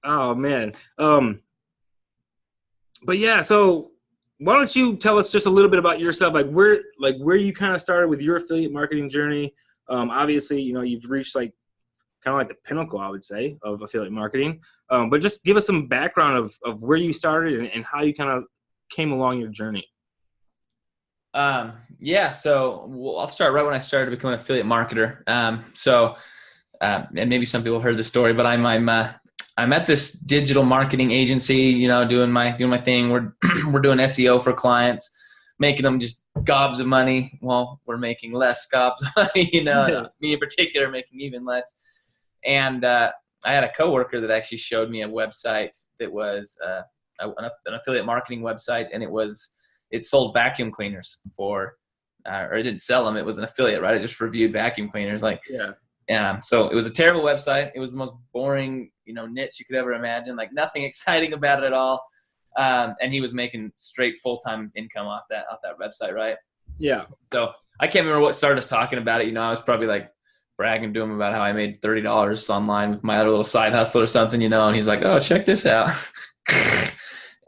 Oh man. But yeah, so why don't you tell us just a little bit about yourself, like where you kind of started with your affiliate marketing journey? Obviously, you've reached like kind of like the pinnacle, I would say, of affiliate marketing. But just give us some background of where you started and how you kind of came along your journey. Yeah, so I'll start right when I started to become an affiliate marketer. And maybe some people have heard the story, but I'm at this digital marketing agency, doing my thing. We're we're doing SEO for clients, making them just gobs of money. Well, we're making less gobs of money, and me in particular making even less. And I had a coworker that actually showed me a website that was an affiliate marketing website, and it sold vacuum cleaners or it didn't sell them. It was an affiliate, right? It just reviewed vacuum cleaners, like. Yeah. So it was a terrible website. It was the most boring, niche you could ever imagine. Like nothing exciting about it at all. And he was making straight full-time income off that website, right? Yeah. So I can't remember what started us talking about it. I was probably like bragging to him about how I made $30 online with my other little side hustle or something, and he's like, "Oh, check this out."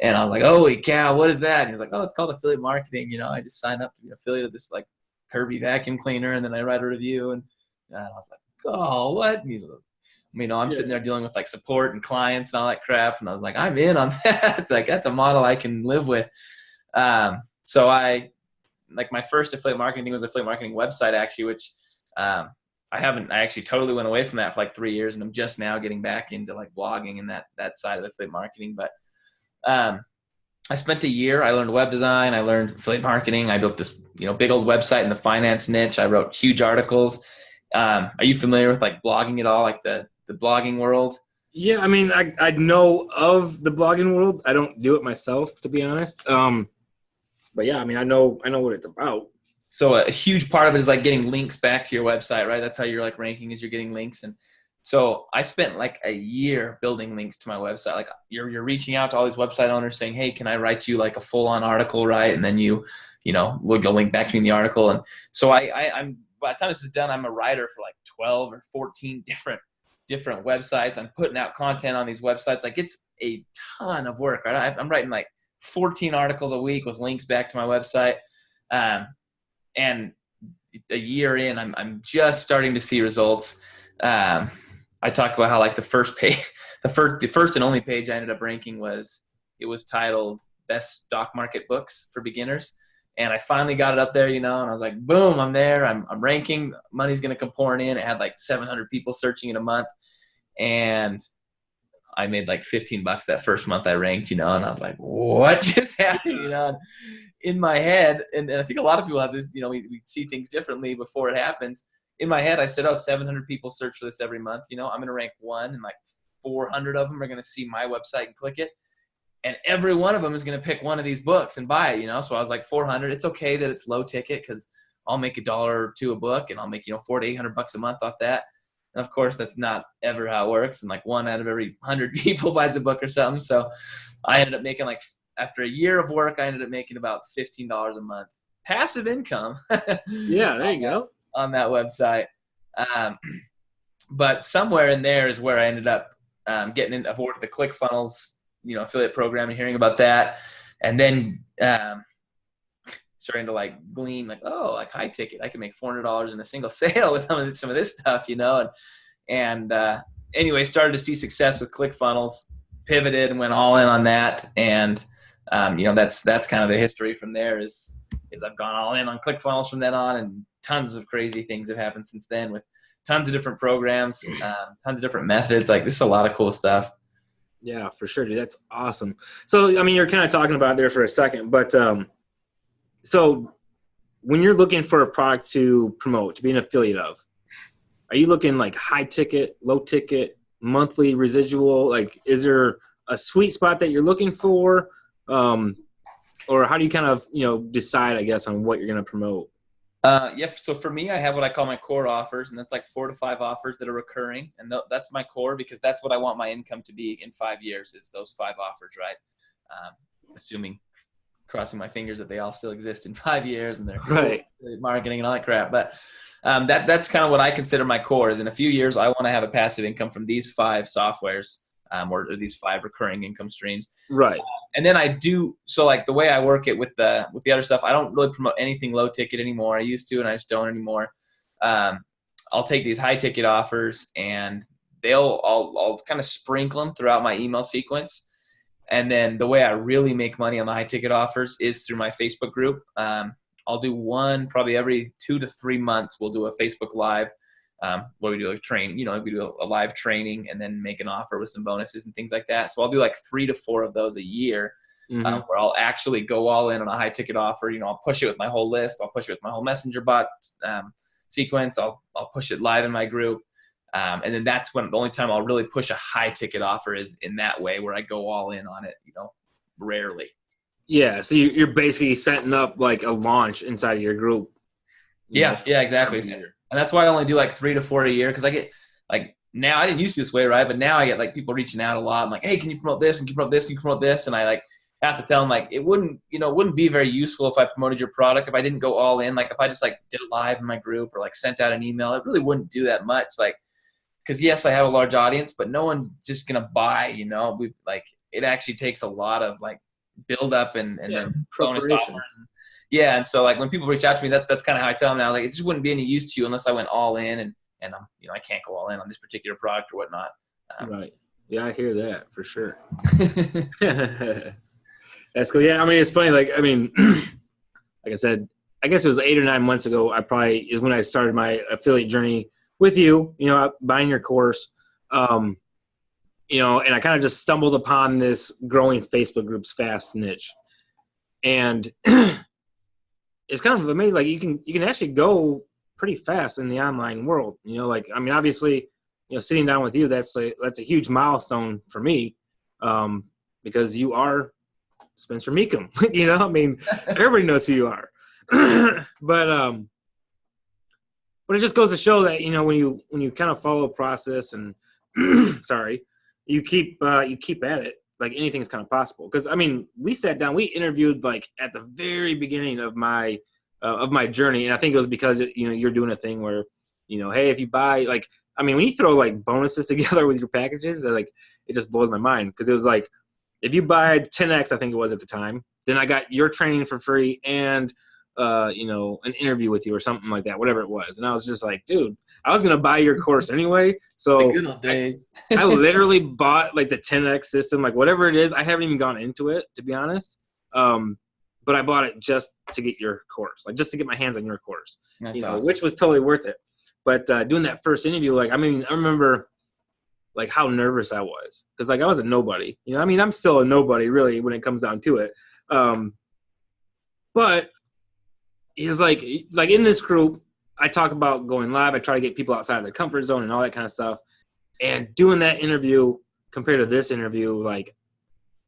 And I was like, "Holy cow, what is that?" And he's like, "Oh, it's called affiliate marketing. I just signed up to be an affiliate of this like Kirby vacuum cleaner, and then I write a review." And I was like, "Oh, what?" And he's like, I'm sitting Yeah. there dealing with like support and clients and all that crap. And I was like, I'm in on that. Like, that's a model I can live with. So my first affiliate marketing thing was affiliate marketing website actually, which I actually totally went away from that for like 3 years. And I'm just now getting back into like blogging and that side of affiliate marketing. But I spent a year, I learned web design. I learned affiliate marketing. I built this, big old website in the finance niche. I wrote huge articles. Are you familiar with like blogging at all? Like the blogging world? Yeah, I mean, I know of the blogging world. I don't do it myself, to be honest. But yeah, I mean, I know what it's about. So a huge part of it is like getting links back to your website, right? That's how you're like ranking, is you're getting links. And so I spent like a year building links to my website. Like you're reaching out to all these website owners saying, "Hey, can I write you like a full on article?" Right. And then we'll go link back to me in the article. And so I'm, by the time this is done, I'm a writer for like 12 or 14 different websites. I'm putting out content on these websites. Like it's a ton of work, right? I'm writing like 14 articles a week with links back to my website. And a year in, I'm just starting to see results. I talked about how like the first page, the first and only page I ended up ranking it was titled "Best Stock Market Books for Beginners," and I finally got it up there, and I was like, boom, I'm there. I'm ranking. Money's gonna come pouring in. It had like 700 people searching in a month, and I made like $15 that first month I ranked, and I was like, what just happened, in my head, and I think a lot of people have this, we see things differently before it happens. In my head, I said, 700 people search for this every month. I'm going to rank one, and like 400 of them are going to see my website and click it. And every one of them is going to pick one of these books and buy it, So I was like, 400. It's okay that it's low ticket because I'll make $1 or $2 a book, and I'll make, $400 to $800 a month off that. And of course, that's not ever how it works. And like one out of every 100 people buys a book or something. So I ended up making after a year of work, I ended up making about $15 a month passive income Yeah, there you go. on that website. But somewhere in there is where I ended up getting aboard the Clickfunnels, affiliate program and hearing about that. And then starting to like glean like, like high ticket, I can make $400 in a single sale with some of this stuff, and anyway, started to see success with Clickfunnels, pivoted and went all in on that. And that's kind of the history from there is I've gone all in on ClickFunnels from then on, and tons of crazy things have happened since then with tons of different programs, tons of different methods. Like this is a lot of cool stuff. Yeah, for sure, dude. That's awesome. So, I mean, you're kind of talking about it there for a second, but so when you're looking for a product to promote, to be an affiliate of, are you looking like high ticket, low ticket, monthly residual? Like, is there a sweet spot that you're looking for? Or how do you kind of, decide, I guess, on what you're going to promote? Yeah. So for me, I have what I call my core offers, and that's like 4 to 5 offers that are recurring. And that's my core because that's what I want my income to be in 5 years is those 5 offers, right? Assuming, crossing my fingers that they all still exist in 5 years and they're Right. marketing and all that crap. But that's kind of what I consider my core is in a few years, I want to have a passive income from these 5 softwares. or these 5 recurring income streams. Right. And then I do, so like the way I work it with the other stuff, I don't really promote anything low ticket anymore. I used to, and I just don't anymore. I'll take these high ticket offers and I'll kind of sprinkle them throughout my email sequence. And then the way I really make money on the high ticket offers is through my Facebook group. I'll do one probably every 2 to 3 months. We'll do a Facebook Live where we do like training, we do a live training and then make an offer with some bonuses and things like that. So I'll do like 3 to 4 of those a year where I'll actually go all in on a high ticket offer. I'll push it with my whole list. I'll push it with my whole messenger bot sequence. I'll push it live in my group. And then that's when the only time I'll really push a high ticket offer is in that way where I go all in on it, rarely. Yeah. So you're basically setting up like a launch inside of your group. Yeah, exactly. And that's why I only do like 3 to 4 a year. Cause I get like, now I didn't used to be this way, right? But now I get like people reaching out a lot. I'm like, hey, can you promote this? And can you promote this? Can you promote this? And I like have to tell them like, it wouldn't be very useful if I promoted your product, if I didn't go all in. Like if I just like did it live in my group or like sent out an email, it really wouldn't do that much. Like, cause yes, I have a large audience, but no one just going to buy, we've like, it actually takes a lot of like build up and then bonus offers. Yeah. And so like when people reach out to me, that's kind of how I tell them now, like it just wouldn't be any use to you unless I went all in and I can't go all in on this particular product or whatnot. Right. Yeah. I hear that for sure. That's cool. Yeah. I mean, it's funny. Like, I mean, like I said, I guess it was 8 or 9 months ago. Is when I started my affiliate journey with you, buying your course, and I kind of just stumbled upon this growing Facebook groups fast niche. And it's kind of amazing. Like you can actually go pretty fast in the online world, like, I mean, obviously, sitting down with you, that's a huge milestone for me. Because you are Spencer Mecham, I mean, everybody knows who you are, but it just goes to show that, when you kind of follow a process and sorry, you keep at it, like anything's kind of possible. Cause I mean, we sat down, we interviewed like at the very beginning of my journey. And I think it was because, you're doing a thing where, hey, if you buy like, I mean, when you throw like bonuses together with your packages, like it just blows my mind. Cause it was like, if you buy 10X, I think it was at the time, then I got your training for free and, an interview with you or something like that, whatever it was. And I was just like, dude, I was going to buy your course anyway. So I literally bought like the 10X system, like whatever it is. I haven't even gone into it, to be honest. But I bought it just to get your course, like just to get my hands on your course, awesome. Which was totally worth it. But doing that first interview, like, I mean, I remember like how nervous I was because like I was a nobody, I mean, I'm still a nobody really when it comes down to it. But it's like in this group, I talk about going live. I try to get people outside of their comfort zone and all that kind of stuff. And doing that interview compared to this interview, like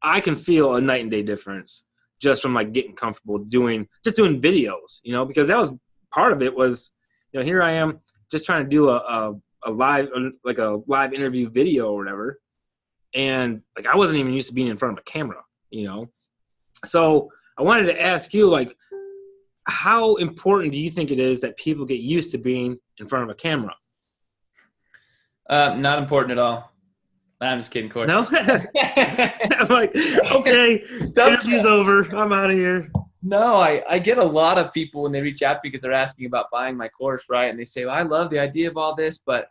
I can feel a night and day difference just from like getting comfortable doing videos, because that was part of it was, here I am just trying to do a live interview video or whatever. And like, I wasn't even used to being in front of a camera, So I wanted to ask you, like, how important do you think it is that people get used to being in front of a camera? Not important at all. I'm just kidding, Corey. No? I'm like, okay, interview's over. I'm out of here. No, I get a lot of people when they reach out because they're asking about buying my course, right? And they say, well, I love the idea of all this, but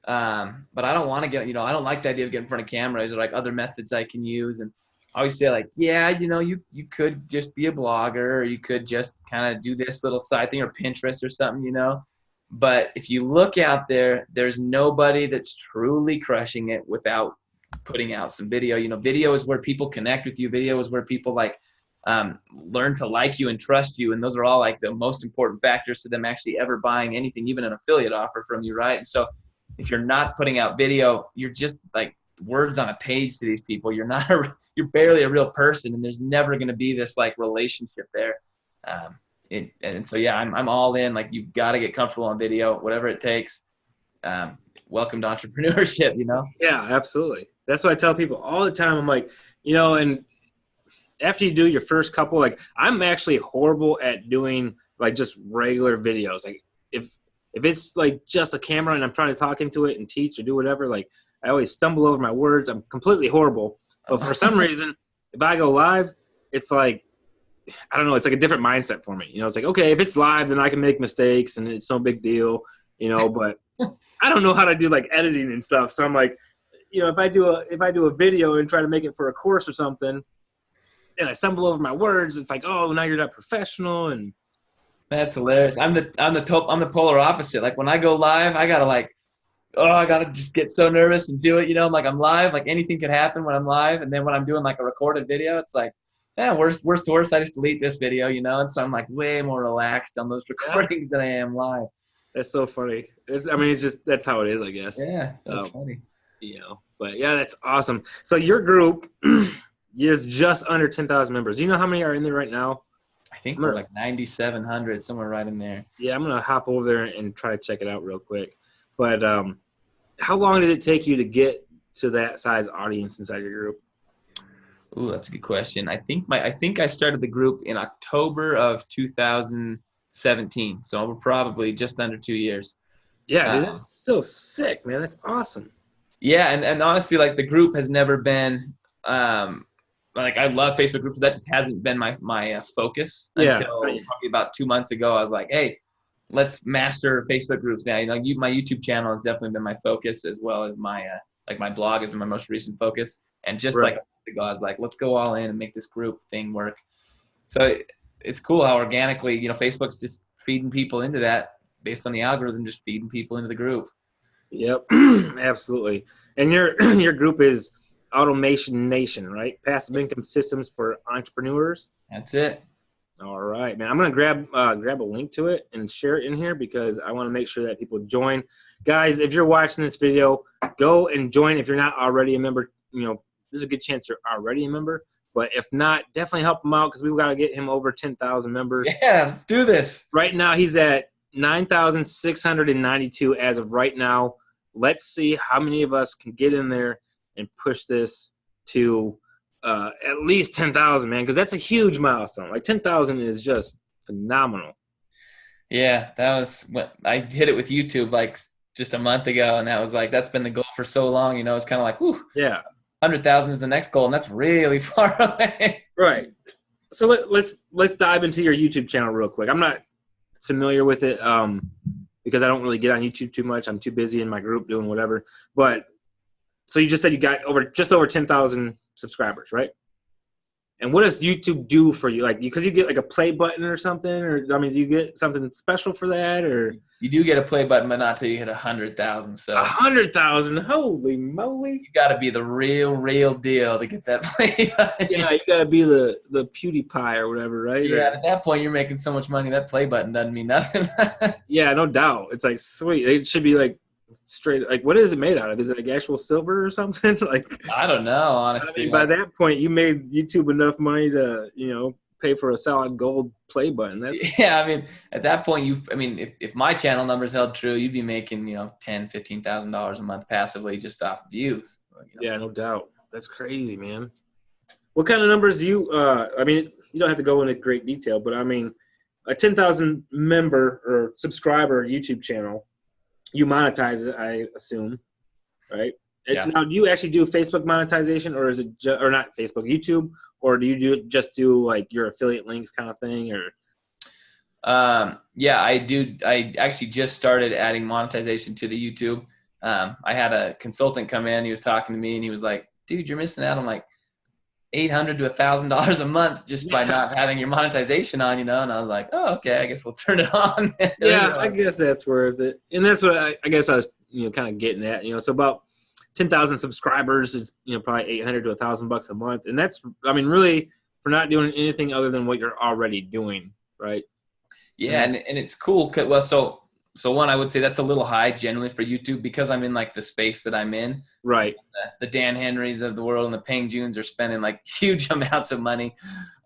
I don't want to get, I don't like the idea of getting in front of camera. Is there like other methods I can use? And I always say like, yeah, you could just be a blogger, or you could just kind of do this little side thing or Pinterest or something, But if you look out there, there's nobody that's truly crushing it without putting out some video. Video is where people connect with you. Video is where people like learn to like you and trust you. And those are all like the most important factors to them actually ever buying anything, even an affiliate offer from you, right? And so if you're not putting out video, you're just like words on a page to these people. You're barely a real person, and there's never going to be this like relationship there. And so, yeah, I'm all in. Like, you've got to get comfortable on video, whatever it takes. Welcome to entrepreneurship, Yeah, absolutely. That's what I tell people all the time. I'm like, and after you do your first couple, like, I'm actually horrible at doing like just regular videos. Like if it's like just a camera and I'm trying to talk into it and teach or do whatever, like I always stumble over my words. I'm completely horrible. But for some reason, if I go live, it's like, I don't know, it's like a different mindset for me. You know, it's like, okay, if it's live, then I can make mistakes and it's no big deal, you know, but I don't know how to do like editing and stuff. So I'm like, you know, if I do a video and try to make it for a course or something and I stumble over my words, it's like, oh, now you're not professional. And That's hilarious. I'm the polar opposite. Like when I go live, I gotta just get so nervous and do it. You know, I'm live. Like anything could happen when I'm live. And then when I'm doing like a recorded video, it's like, yeah, worst to worst, I just delete this video. You know, and so I'm like way more relaxed on those recordings than I am live. that's so funny. It's just that's how it is, I guess. Yeah, that's funny. You know, but yeah, that's awesome. So your group is just under 10,000 members. Do you know how many are in there right now? I think we're like 9,700, somewhere right in there. Yeah, I'm gonna hop over there and try to check it out real quick. But how long did it take you to get to that size audience inside your group? Ooh, that's a good question. I think I started the group in October of 2017, so we're probably just under 2 years. Yeah, dude, that's so sick, man. That's awesome. Yeah, and honestly, like the group has never been like I love Facebook groups, but that just hasn't been my focus until probably about 2 months ago. I was like, hey, let's master Facebook groups now. You know, my YouTube channel has definitely been my focus, as well as my my blog has been my most recent focus. And just like a month ago, I was like, let's go all in and make this group thing work. So it's cool how organically, you know, Facebook's just feeding people into that based on the algorithm, just feeding people into the group. Yep, absolutely. And your group is Automation Nation, right? Passive income systems for entrepreneurs. That's it. All right, man. I'm gonna grab a link to it and share it in here because I want to make sure that people join. Guys, if you're watching this video, go and join. If you're not already a member, you know, there's a good chance you're already a member. But if not, definitely help him out because we've got to get him over 10,000 members. Yeah, let's do this. Right now, he's at 9,692 as of right now. Let's see how many of us can get in there and push this to at least 10,000, man, because that's a huge milestone. Like 10,000 is just phenomenal. Yeah, that was what I hit it with YouTube like just a month ago, and that was like that's been the goal for so long. You know, it's kind of like, whew, yeah, 100,000 is the next goal, and that's really far away. Right. So let's dive into your YouTube channel real quick. I'm not familiar with it because I don't really get on YouTube too much. I'm too busy in my group doing whatever. But so you just said you got just over 10,000 subscribers, right? And what does YouTube do for you? Like, because you get like a play button or something, or I mean, do you get something special for that, or you do get a play button, but not till you hit 100,000. So 100,000, holy moly! You got to be the real deal to get that play button. Yeah, you got to be the PewDiePie or whatever, right? Yeah, at that point you're making so much money that play button doesn't mean nothing. Yeah, no doubt. It's like sweet. It should be like straight. Like, what is it made out of? Is it like actual silver or something? Like, I don't know, honestly. I mean, by that point, you made YouTube enough money to, you know, pay for a solid gold play button. Yeah, I mean, at that point, if my channel numbers held true, you'd be making, you know, $10,000, $15,000 a month passively just off views. You know? Yeah, no doubt. That's crazy, man. What kind of numbers do you? I mean, you don't have to go into great detail, but I mean, a 10,000 member or subscriber YouTube channel, you monetize it, I assume, right? Yeah. Now, do you actually do Facebook monetization, or is it or not Facebook, YouTube, or do you just do like your affiliate links kind of thing, or? Yeah, I do. I actually just started adding monetization to the YouTube. I had a consultant come in. He was talking to me, and he was like, "Dude, you're missing out on like $800 to $1,000 a month just by not having your monetization on, you know." And I was like, "Oh, okay. I guess we'll turn it on." Yeah, I guess that's worth it. And that's what I guess I was, you know, kind of getting at. You know, so about 10,000 subscribers is, you know, probably $800 to $1,000 a month, and that's, I mean, really for not doing anything other than what you're already doing, right? Yeah, and it's cool. Well, so one, I would say that's a little high generally for YouTube because I'm in like the space that I'm in. Right. The Dan Henrys of the world and the Peng Juns are spending like huge amounts of money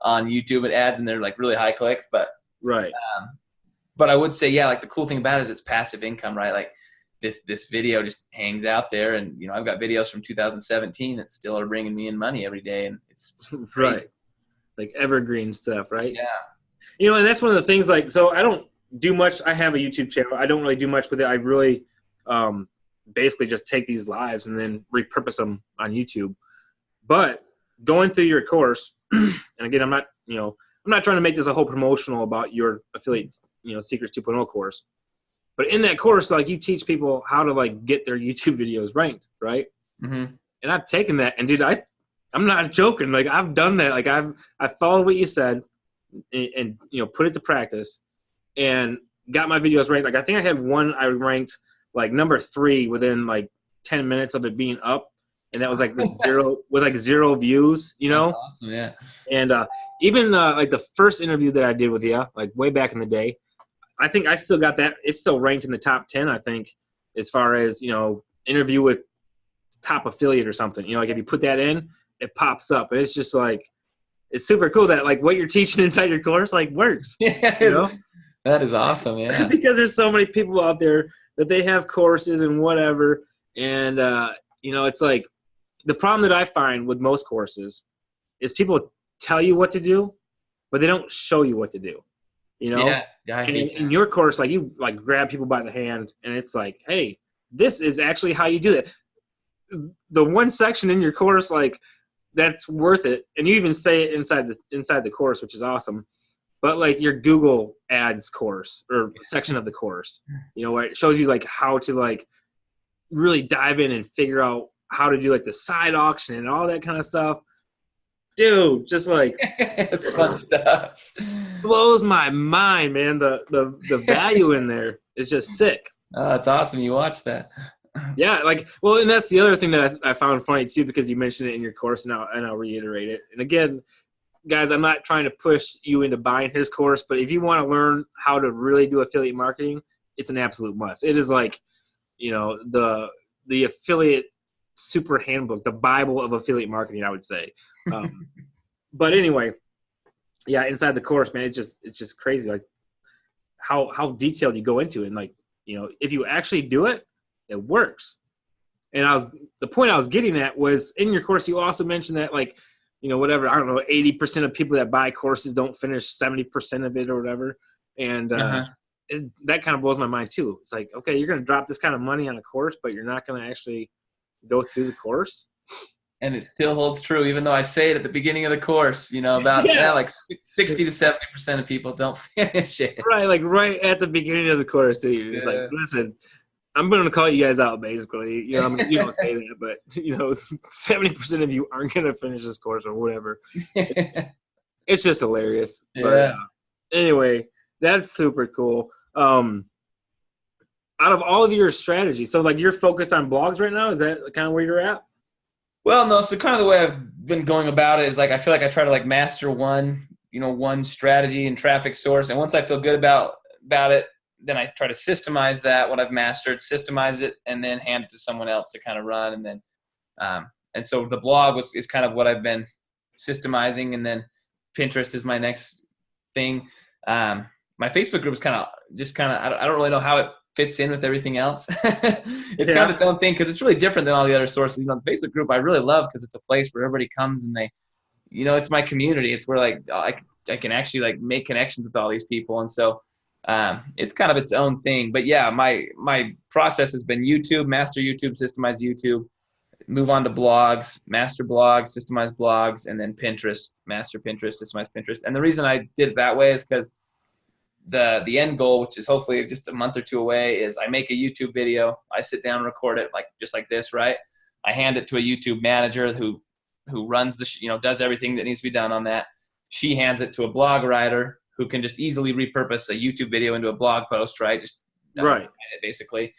on YouTube and ads, and they're like really high clicks. But right. But I would say, yeah, like the cool thing about it is it's passive income, right? Like this video just hangs out there, and you know I've got videos from 2017 that still are bringing me in money every day, and it's crazy. Right. Like evergreen stuff, right? Yeah. You know, and that's one of the things. Like, so I don't do much. I have a YouTube channel. I don't really do much with it. I really, basically just take these lives and then repurpose them on YouTube. But going through your course, and again, I'm not trying to make this a whole promotional about your affiliate, Secrets 2.0 course. But in that course, like, you teach people how to like get their YouTube videos ranked, right? Mm-hmm. And I've taken that, and dude, I'm not joking. Like, I've done that. Like, I followed what you said, and put it to practice, and got my videos ranked. Like, I think I had one I ranked like number 3 within like 10 minutes of it being up, and that was like with zero views. That's awesome, yeah. And even like the first interview that I did with you, like way back in the day, I think I still got that. It's still ranked in the top 10, I think, as far as, interview with top affiliate or something. Like, if you put that in, it pops up. And it's just like, it's super cool that like what you're teaching inside your course like works. Yeah, that is awesome, yeah. Because there's so many people out there that they have courses and whatever. And, it's like the problem that I find with most courses is people tell you what to do, but they don't show you what to do. Yeah, and in your course, like, you like grab people by the hand, and it's like, hey, this is actually how you do it. The one section in your course, like, that's worth it, and you even say it inside the course, which is awesome. But like your Google Ads course or section of the course, where it shows you like how to like really dive in and figure out how to do like the side auction and all that kind of stuff. Dude, just like it's fun stuff. Blows my mind, man. The value in there is just sick. Oh, that's awesome. You watched that. Yeah, and that's the other thing that I found funny too, because you mentioned it in your course, and I'll reiterate it. And again, guys, I'm not trying to push you into buying his course, but if you want to learn how to really do affiliate marketing, it's an absolute must. It is like, the affiliate super handbook, the Bible of affiliate marketing, I would say. But anyway, yeah, inside the course, man, it's just crazy, like how detailed you go into it. And like, if you actually do it, it works. And the point I was getting at was, in your course, you also mentioned that, like, whatever, I don't know, 80% of people that buy courses don't finish 70% of it or whatever. And that kind of blows my mind too. It's like, okay, you're going to drop this kind of money on a course, but you're not going to actually go through the course. And it still holds true, even though I say it at the beginning of the course, about like 60 to 70% of people don't finish it. Right, like right at the beginning of the course, too. You're just like, listen, I'm going to call you guys out, basically. You don't say that, but 70% of you aren't going to finish this course or whatever. It's just hilarious. Yeah. But anyway, that's super cool. Out of all of your strategies, so like you're focused on blogs right now? Is that kind of where you're at? Well, no. So kind of the way I've been going about it is like, I feel like I try to like master one strategy and traffic source. And once I feel good about it, then I try to systemize that, what I've mastered, systemize it, and then hand it to someone else to kind of run. And then, and so the blog is kind of what I've been systemizing. And then Pinterest is my next thing. My Facebook group is kind of, I don't really know how it fits in with everything else. It's kind of its own thing, because it's really different than all the other sources. The Facebook group I really love, because it's a place where everybody comes and they, it's my community. It's where like I can actually like make connections with all these people. And so it's kind of its own thing. But yeah, my process has been YouTube, master YouTube, systemize YouTube, move on to blogs, master blogs, systemize blogs, and then Pinterest, master Pinterest, systemize Pinterest. And the reason I did it that way is because the end goal, which is hopefully just a month or two away, is I make a YouTube video. I sit down and record it just like this, right? I hand it to a YouTube manager who runs does everything that needs to be done on that. She hands it to a blog writer who can just easily repurpose a YouTube video into a blog post, right? Just right, basically.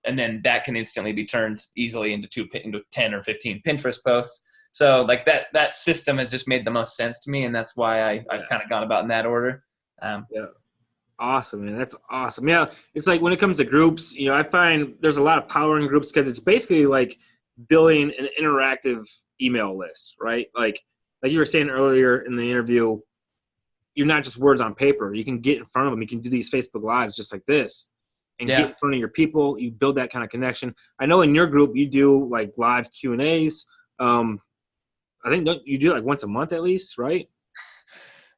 And then that can instantly be turned easily into 10 or 15 Pinterest posts. So like that system has just made the most sense to me, and that's why I've kind of gone about in that order. Yeah. Awesome, man. That's awesome. Yeah, it's like when it comes to groups, I find there's a lot of power in groups, because it's basically like building an interactive email list, right? Like you were saying earlier in the interview, you're not just words on paper. You can get in front of them. You can do these Facebook Lives just like this and get in front of your people. You build that kind of connection. I know in your group you do like live Q&As. I think you do like once a month at least, right?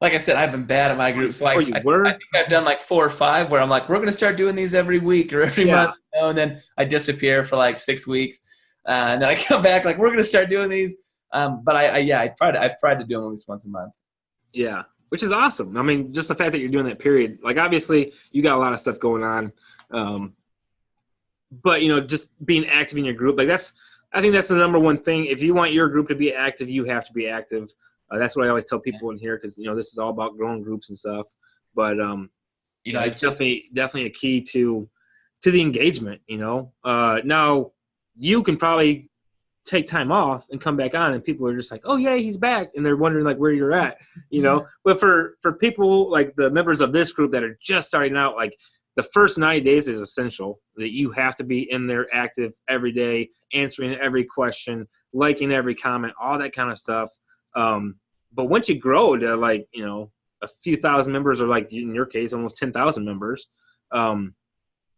like I said, I've been bad at my group. So Oh, I you think were? I've done like 4 or 5 where I'm like, we're going to start doing these every week or every Yeah. month. And then I disappear for like 6 weeks. And then I come back like, we're going to start doing these. But I've tried to do them at least once a month. Yeah. Which is awesome. I mean, just the fact that you're doing that period, like obviously you got a lot of stuff going on. But just being active in your group, like I think that's the number one thing. If you want your group to be active, you have to be active. That's what I always tell people in here, because this is all about growing groups and stuff. But it's definitely a key to the engagement. Now you can probably take time off and come back on, and people are just like, oh yeah, he's back, and they're wondering like where you're at. But for people like the members of this group that are just starting out, like the first 90 days is essential, that you have to be in there active every day, answering every question, liking every comment, all that kind of stuff. But once you grow to like a few thousand members, or like in your case almost 10,000 members, then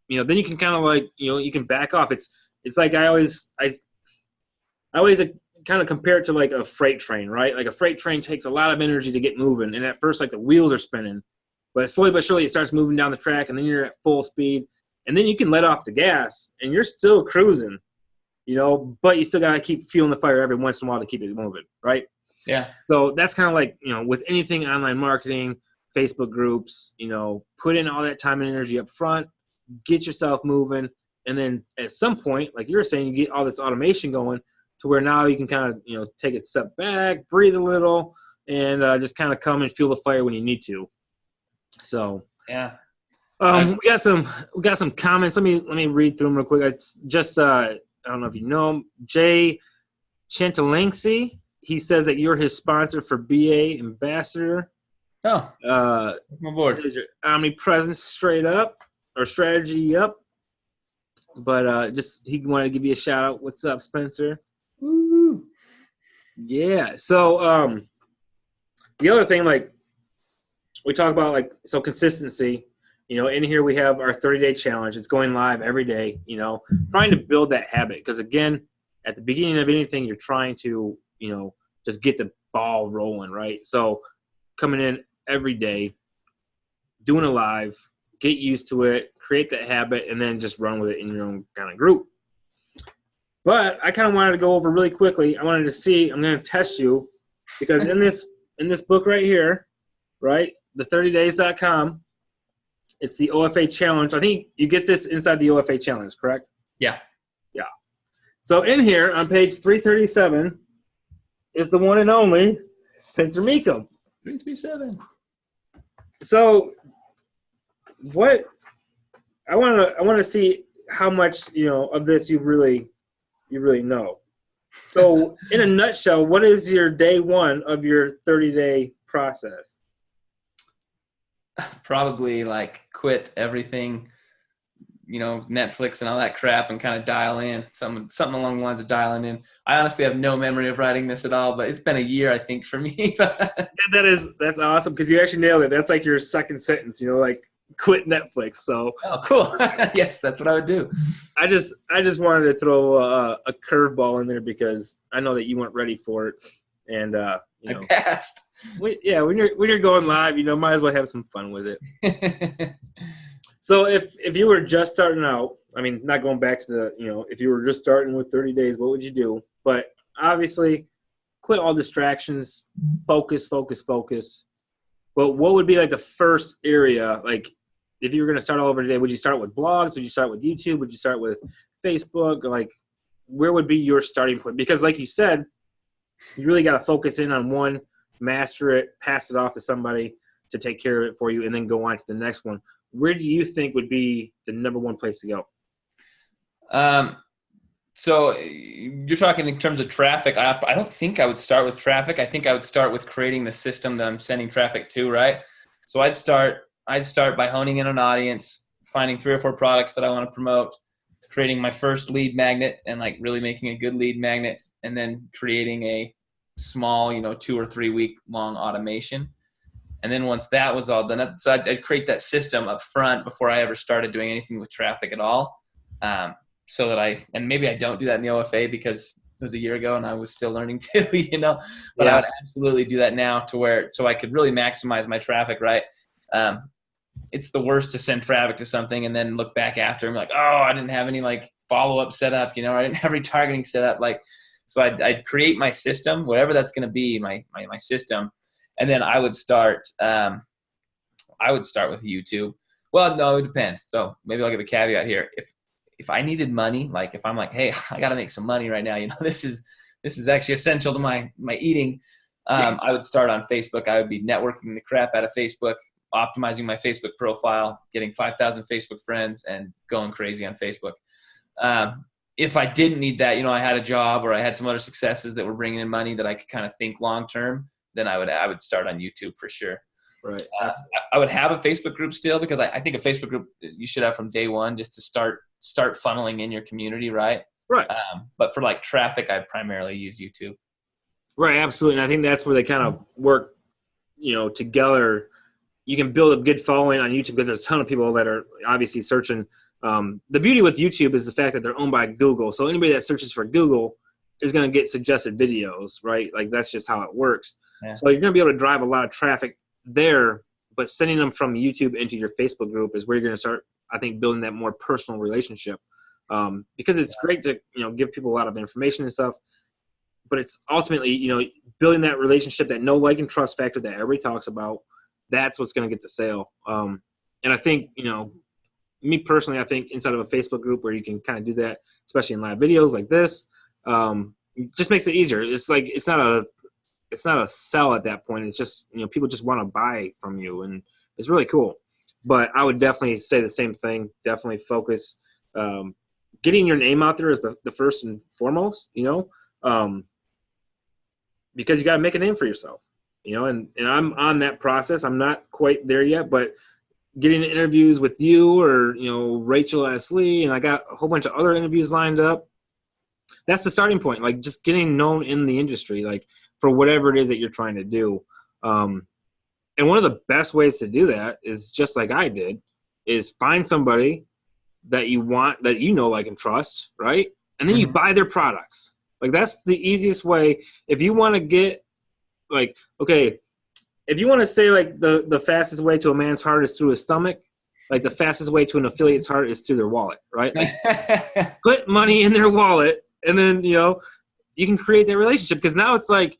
you can kind of like you can back off. It's like I always kind of compare it to like a freight train, right? Like a freight train takes a lot of energy to get moving, and at first like the wheels are spinning, but slowly but surely it starts moving down the track, and then you're at full speed, and then you can let off the gas and you're still cruising, but you still got to keep fueling the fire every once in a while to keep it moving, right? Yeah. So that's kind of like, with anything online marketing, Facebook groups, put in all that time and energy up front, get yourself moving. And then at some point, like you were saying, you get all this automation going to where now you can kind of, take a step back, breathe a little, and just kind of come and fuel the fire when you need to. So, yeah. We got some comments. Let me read through them real quick. It's just, I don't know if you know him, Jay Chantalanxi. He says that you're his sponsor for BA Ambassador. Oh, I'm on board. Says your omnipresence straight up, or strategy up. But just he wanted to give you a shout out. What's up, Spencer? Woo. Yeah. So the other thing, like we talk about, like, so consistency. In here we have our 30-day challenge. It's going live every day. Trying to build that habit, because again, at the beginning of anything, you're trying to just get the ball rolling, right? So coming in every day, doing it live, get used to it, create that habit, and then just run with it in your own kind of group. But I kind of wanted to go over really quickly. I wanted to see, I'm going to test you, because in this book right here, right, the 30days.com, it's the OFA challenge. I think you get this inside the OFA challenge, correct? Yeah. Yeah. So in here on page 337 is the one and only Spencer Mecham. 337. So what I want to see how much of this you really know. So in a nutshell, what is your day one of your 30-day process? Probably like quit everything, Netflix and all that crap, and kind of dial in something along the lines of dialing in. I honestly have no memory of writing this at all, but it's been a year, I think, for me. That's awesome, because you actually nailed it. That's like your second sentence, like quit Netflix. So oh, cool. Yes, that's what I would do. I just wanted to throw a curveball in there, because I know that you weren't ready for it, and I passed. When you're going live, might as well have some fun with it. So if you were just starting out, I mean, not going back to the, if you were just starting with 30 days, what would you do? But obviously, quit all distractions, focus. But what would be like the first area, like if you were going to start all over today, would you start with blogs? Would you start with YouTube? Would you start with Facebook? Like, where would be your starting point? Because like you said, you really got to focus in on one, master it, pass it off to somebody to take care of it for you, and then go on to the next one. Where do you think would be the number one place to go? So you're talking in terms of traffic. I don't think I would start with traffic. I think I would start with creating the system that I'm sending traffic to, right? So I'd start by honing in an audience, finding 3 or 4 products that I want to promote, creating my first lead magnet, and like really making a good lead magnet, and then creating a small, 2 or 3 week long automation. And then once that was all done, so I'd create that system up front before I ever started doing anything with traffic at all. So that and maybe I don't do that in the OFA, because was a year ago and I was still learning too, but Yeah. I would absolutely do that now so I could really maximize my traffic, right? It's the worst to send traffic to something and then look back after and be like, oh, I didn't have any like follow-up set up, or I didn't have retargeting set up. Like, so I'd create my system, whatever that's going to be, my system. And then I would start with YouTube. Well, no, it depends. So maybe I'll give a caveat here. If I needed money, like if I'm like, hey, I got to make some money right now, this is actually essential to my eating. I would start on Facebook. I would be networking the crap out of Facebook, optimizing my Facebook profile, getting 5,000 Facebook friends, and going crazy on Facebook. If I didn't need that, I had a job or I had some other successes that were bringing in money that I could kind of think long term, then I would start on YouTube for sure. Right. I would have a Facebook group still, because I think a Facebook group you should have from day one, just to start funneling in your community, right? Right. But for like traffic, I primarily use YouTube. Right. Absolutely. And I think that's where they kind of work, together. You can build a good following on YouTube because there's a ton of people that are obviously searching. The beauty with YouTube is the fact that they're owned by Google. So anybody that searches for Google is going to get suggested videos, right? Like that's just how it works. Yeah. So you're going to be able to drive a lot of traffic there, but sending them from YouTube into your Facebook group is where you're going to start, I think, building that more personal relationship. Because it's great to, give people a lot of information and stuff, but it's ultimately, building that relationship, that know, like, and trust factor that everybody talks about. That's what's going to get the sale. And I think, me personally, I think inside of a Facebook group where you can kind of do that, especially in live videos like this, just makes it easier. It's like, it's not a sell at that point. It's just, people just want to buy from you, and it's really cool. But I would definitely say the same thing. Definitely focus. Getting your name out there is the first and foremost, because you got to make a name for yourself, and I'm on that process. I'm not quite there yet, but getting interviews with you or, Rachel S. Lee, and I got a whole bunch of other interviews lined up. That's the starting point, like just getting known in the industry, like for whatever it is that you're trying to do. And one of the best ways to do that is just like I did, is find somebody that you want, that like and trust, right? And then you buy their products. Like that's the easiest way. If you want to get if you want to say like the fastest way to a man's heart is through his stomach, like the fastest way to an affiliate's heart is through their wallet, right? Like, put money in their wallet, and then, you can create that relationship. Because now it's like,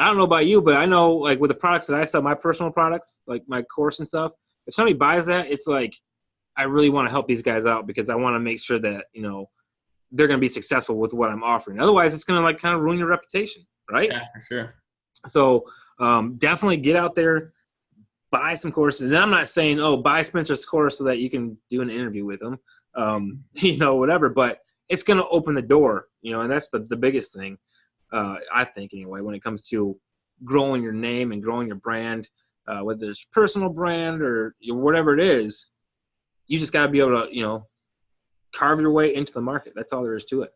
I don't know about you, but I know like with the products that I sell, my personal products, like my course and stuff, if somebody buys that, it's like, I really want to help these guys out because I want to make sure that, they're going to be successful with what I'm offering. Otherwise, it's going to like kind of ruin your reputation, right? Yeah, for sure. So definitely get out there, buy some courses. And I'm not saying, buy Spencer's course so that you can do an interview with him, whatever. But it's going to open the door, and that's the biggest thing, I think anyway, when it comes to growing your name and growing your brand, whether it's personal brand or whatever it is. You just got to be able to, carve your way into the market. That's all there is to it.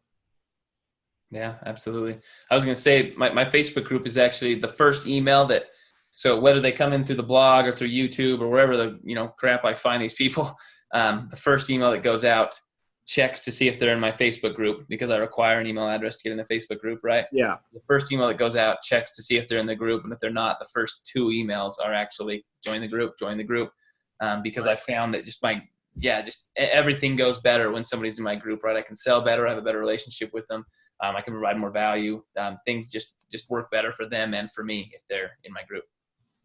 Yeah, absolutely. I was going to say my Facebook group is actually the first email so whether they come in through the blog or through YouTube or wherever the, crap I find these people, the first email that goes out checks to see if they're in my Facebook group, because I require an email address to get in the Facebook group, right? Yeah. The first email that goes out checks to see if they're in the group. And if they're not, the first 2 emails are actually join the group. Because I found that just everything goes better when somebody's in my group, right? I can sell better. I have a better relationship with them. I can provide more value. Things just work better for them and for me if they're in my group.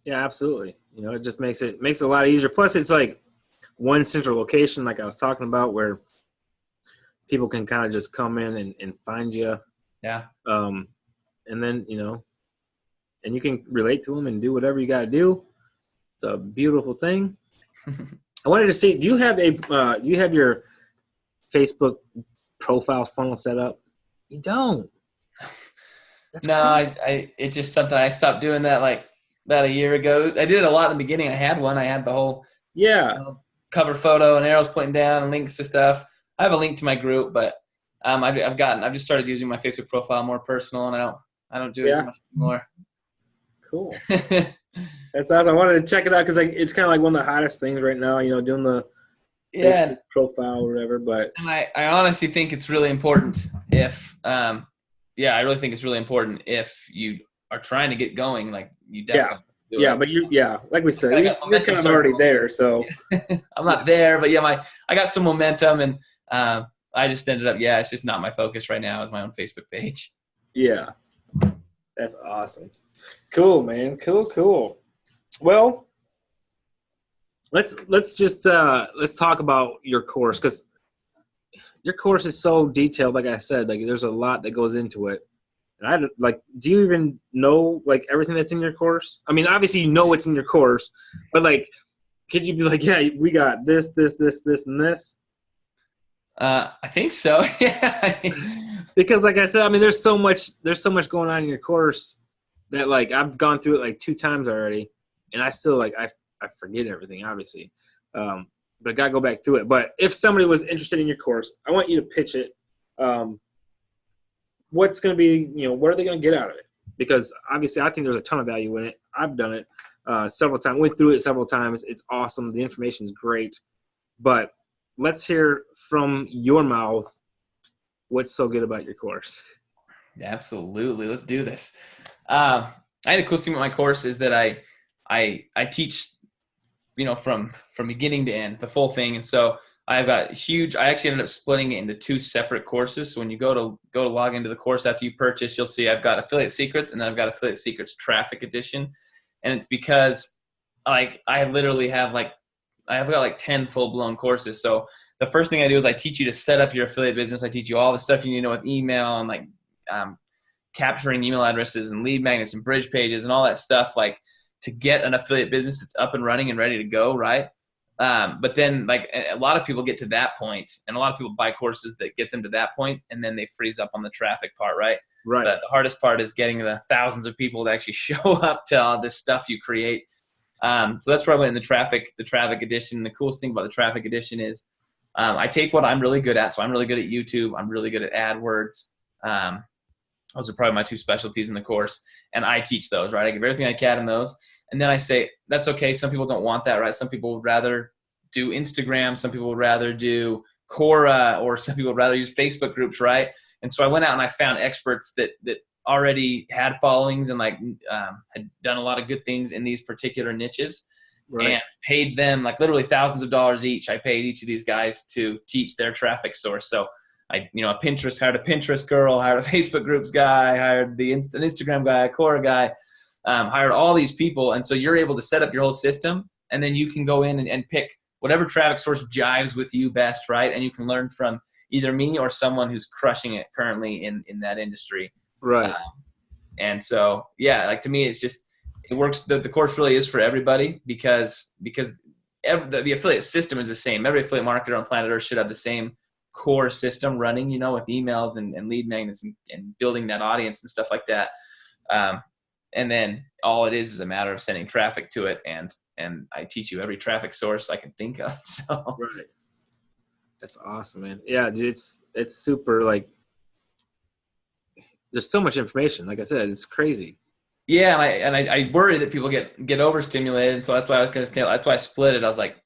Yeah, absolutely. It just makes it a lot easier. Plus, it's like one central location, like I was talking about, where people can kind of just come in and find you. Yeah. And then, and you can relate to them and do whatever you got to do. It's a beautiful thing. I wanted to see, do you have your Facebook profile funnel set up? You don't. That's no, cool. It's just something I stopped doing that like about a year ago. I did it a lot in the beginning. I had one. I had the whole cover photo and arrows pointing down and links to stuff. I have a link to my group, but I've just started using my Facebook profile more personal, and I don't do it as much anymore. Cool. That's awesome. I wanted to check it out because it's kind of like one of the hottest things right now, doing the profile or whatever. But and I honestly think it's really important if yeah, I really think it's really important if you are trying to get going, like you Yeah. definitely do Yeah. it. But like we said, I got you're momentum kind of starting. already there. So I'm yeah. not there, but yeah, I got some momentum, and I just ended up, it's just not my focus right now is my own Facebook page. Yeah. That's awesome. Cool, man. Cool. Well, let's just let's talk about your course, because your course is so detailed. Like I said, like there's a lot that goes into it. And I like, do you even know like everything that's in your course? I mean, obviously you know what's in your course, but like, could you be like, yeah, we got this, and this? I think so. Yeah. Because like I said, I mean, there's so much going on in your course that like I've gone through it like 2 times already, and I still like I forget everything, obviously. But I gotta go back through it. But if somebody was interested in your course, I want you to pitch it. What's going to be, what are they going to get out of it? Because obviously I think there's a ton of value in it. I've done it several times, went through it several times. It's awesome. The information is great. But let's hear from your mouth what's so good about your course. Absolutely. Let's do this. I think the coolest thing about my course is that I teach, from beginning to end, the full thing. And so I've got I actually ended up splitting it into 2 separate courses. So when you go to log into the course after you purchase, you'll see I've got Affiliate Secrets, and then I've got Affiliate Secrets Traffic Edition. And it's because like I literally have I've got like 10 full-blown courses. So the first thing I do is I teach you to set up your affiliate business. I teach you all the stuff you need to know with email and capturing email addresses and lead magnets and bridge pages and all that stuff, like to get an affiliate business that's up and running and ready to go, right? But then like a lot of people get to that point, and a lot of people buy courses that get them to that point, and then they freeze up on the traffic part, right? Right. But the hardest part is getting the thousands of people to actually show up to all this stuff you create. So that's where I went in the traffic edition. The coolest thing about the traffic edition is I take what I'm really good at. So I'm really good at YouTube. I'm really good at AdWords. Those are probably my 2 specialties in the course, and I teach those, right? I give everything I can in those, and then I say, that's okay. Some people don't want that, right? Some people would rather do Instagram. Some people would rather do Quora, or some people would rather use Facebook groups, right? And so I went out and I found experts that already had followings and had done a lot of good things in these particular niches, right, and paid them like literally thousands of dollars each. I paid each of these guys to teach their traffic source. So I, hired a Pinterest girl, hired a Facebook groups guy, hired an Instagram guy, a Quora guy, hired all these people. And so you're able to set up your whole system, and then you can go in and pick whatever traffic source jives with you best, right? And you can learn from either me or someone who's crushing it currently in that industry. Right. And so, to me, it's just, it works. The course really is for everybody because the affiliate system is the same. Every affiliate marketer on planet Earth should have the same core system running, with emails and lead magnets and building that audience and stuff like that. And then all it is a matter of sending traffic to it. And I teach you every traffic source I can think of. So right. That's awesome, man. Yeah, dude, it's super, like, there's so much information. Like I said, it's crazy. Yeah, and I worry that people get overstimulated, and so that's why I split it. I was like,